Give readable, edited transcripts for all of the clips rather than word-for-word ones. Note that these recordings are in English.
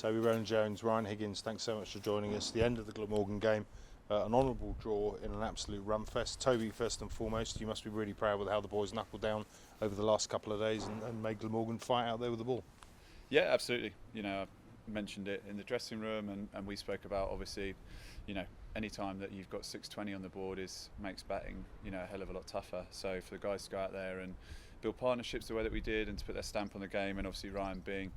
Toby Roland-Jones, Ryan Higgins, thanks so much for joining us. The end of the Glamorgan game, an honourable draw in an absolute rumfest. Toby, first and foremost, you must be really proud with how the boys knuckled down over the last couple of days and made Glamorgan fight out there with the ball. Yeah, absolutely. I mentioned it in the dressing room, and we spoke about, obviously, any time that you've got 620 on the board makes batting, a hell of a lot tougher. So for the guys to go out there and build partnerships the way that we did, and to put their stamp on the game, and obviously Ryan being,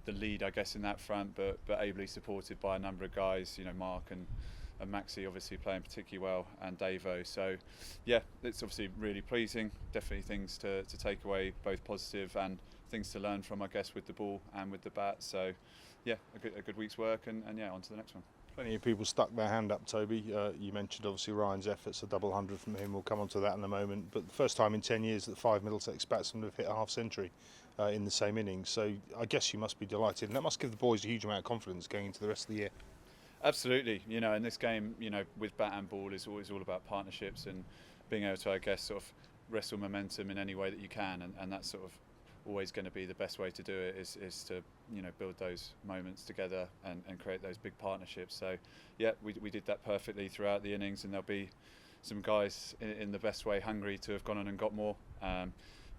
the lead, I guess, in that front, but ably supported by a number of guys, Mark and Maxi obviously playing particularly well, and Davo. So yeah, it's obviously really pleasing. Definitely things to take away, both positive and things to learn from, I guess, with the ball and with the bat. So yeah, a good week's work, and yeah, on to the next one. Plenty of people stuck their hand up, Toby. You mentioned obviously Ryan's efforts, a double hundred from him. We'll come on to that in a moment. But the first time in 10 years that 5 Middlesex batsmen have hit a half-century in the same innings. So I guess you must be delighted, and that must give the boys a huge amount of confidence going into the rest of the year. Absolutely. In this game, with bat and ball, is always all about partnerships and being able to, I guess, sort of wrestle momentum in any way that you can, and that's sort of always going to be the best way to do it, is to build those moments together and create those big partnerships. So yeah, we did that perfectly throughout the innings, and there'll be some guys in the best way hungry to have gone on and got more.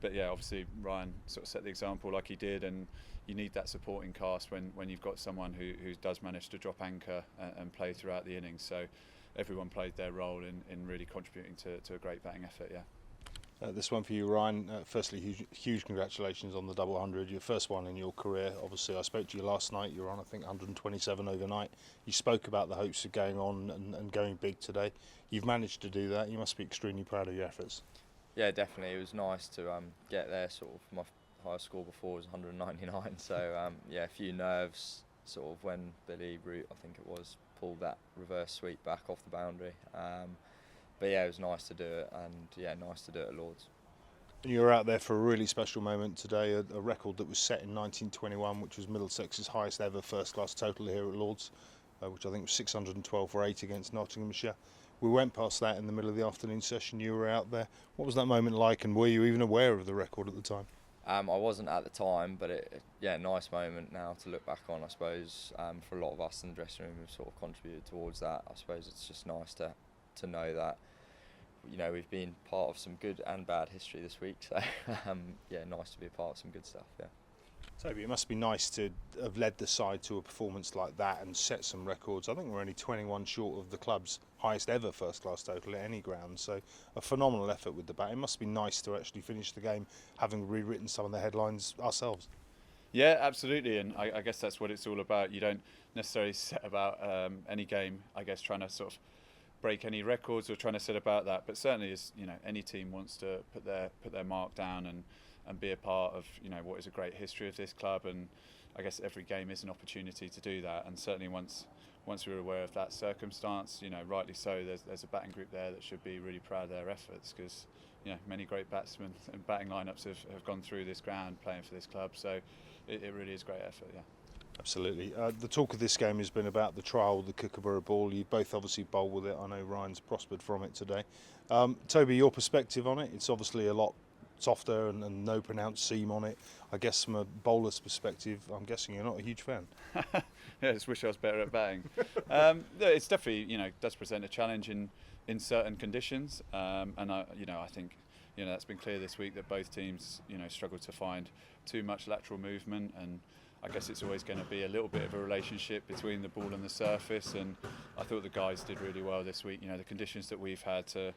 But yeah, obviously Ryan sort of set the example like he did, and you need that supporting cast when you've got someone who does manage to drop anchor and play throughout the innings. So everyone played their role in really contributing to a great batting effort. Yeah. This one for you, Ryan. Firstly, huge congratulations on the double hundred. Your first one in your career. Obviously, I spoke to you last night. You were on, I think, 127 overnight. You spoke about the hopes of going on and going big today. You've managed to do that. You must be extremely proud of your efforts. Yeah, definitely. It was nice to get there. Sort of my highest score before was 199. So yeah, a few nerves. Sort of when Billy Root, I think it was, pulled that reverse sweep back off the boundary. But yeah, it was nice to do it, and yeah, nice to do it at Lord's. And you were out there for a really special moment today, a record that was set in 1921, which was Middlesex's highest ever first-class total here at Lord's, which I think was 612 for 8 against Nottinghamshire. We went past that in the middle of the afternoon session. You were out there. What was that moment like, and were you even aware of the record at the time? I wasn't at the time, but yeah, nice moment now to look back on, I suppose. For a lot of us in the dressing room who've sort of contributed towards that, I suppose it's just nice to know that we've been part of some good and bad history this week. So yeah, nice to be a part of some good stuff. Yeah. Toby, it must be nice to have led the side to a performance like that and set some records. I think we're only 21 short of the club's highest ever first-class total at any ground, so a phenomenal effort with the bat. It must be nice to actually finish the game having rewritten some of the headlines ourselves. Yeah, absolutely, and I guess that's what it's all about. You don't necessarily set about any game, I guess, trying to sort of break any records or trying to set about that, but certainly as any team wants to put their mark down and be a part of what is a great history of this club, and I guess every game is an opportunity to do that. And certainly once we're aware of that circumstance, rightly so, there's a batting group there that should be really proud of their efforts, because many great batsmen and batting lineups have gone through this ground playing for this club, so it really is great effort. Yeah. Absolutely. The talk of this game has been about the trial, the Kookaburra ball. You both obviously bowled with it. I know Ryan's prospered from it today. Toby, your perspective on it? It's obviously a lot softer and no pronounced seam on it. I guess from a bowler's perspective, I'm guessing you're not a huge fan. Yeah, I just wish I was better at batting. It's definitely does present a challenge in certain conditions, and I think that's been clear this week that both teams struggled to find too much lateral movement, and I guess it's always going to be a little bit of a relationship between the ball and the surface, and I thought the guys did really well this week. The conditions that we've had to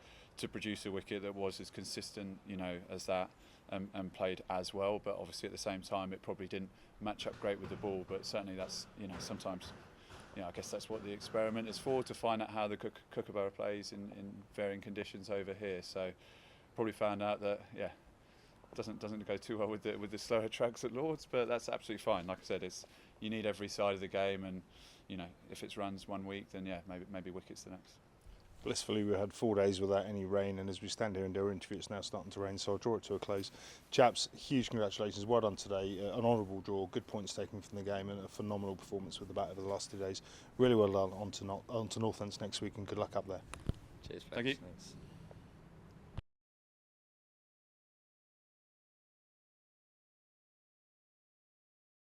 produce a wicket that was as consistent as that, and played as well, but obviously at the same time it probably didn't match up great with the ball, but certainly that's sometimes I guess that's what the experiment is for, to find out how the Kookaburra plays in varying conditions over here. So probably found out that doesn't go too well with the slower tracks at Lord's, but that's absolutely fine. Like I said, you need every side of the game, and if it's runs one week, then yeah, maybe wickets the next. Blissfully, we had 4 days without any rain, and as we stand here and do our interview, it's now starting to rain, so I'll draw it to a close. Chaps, huge congratulations, well done today, an honourable draw, good points taken from the game, and a phenomenal performance with the bat over the last 2 days. Really well done. On to Northants next week, and good luck up there. Cheers, thank you. Thanks.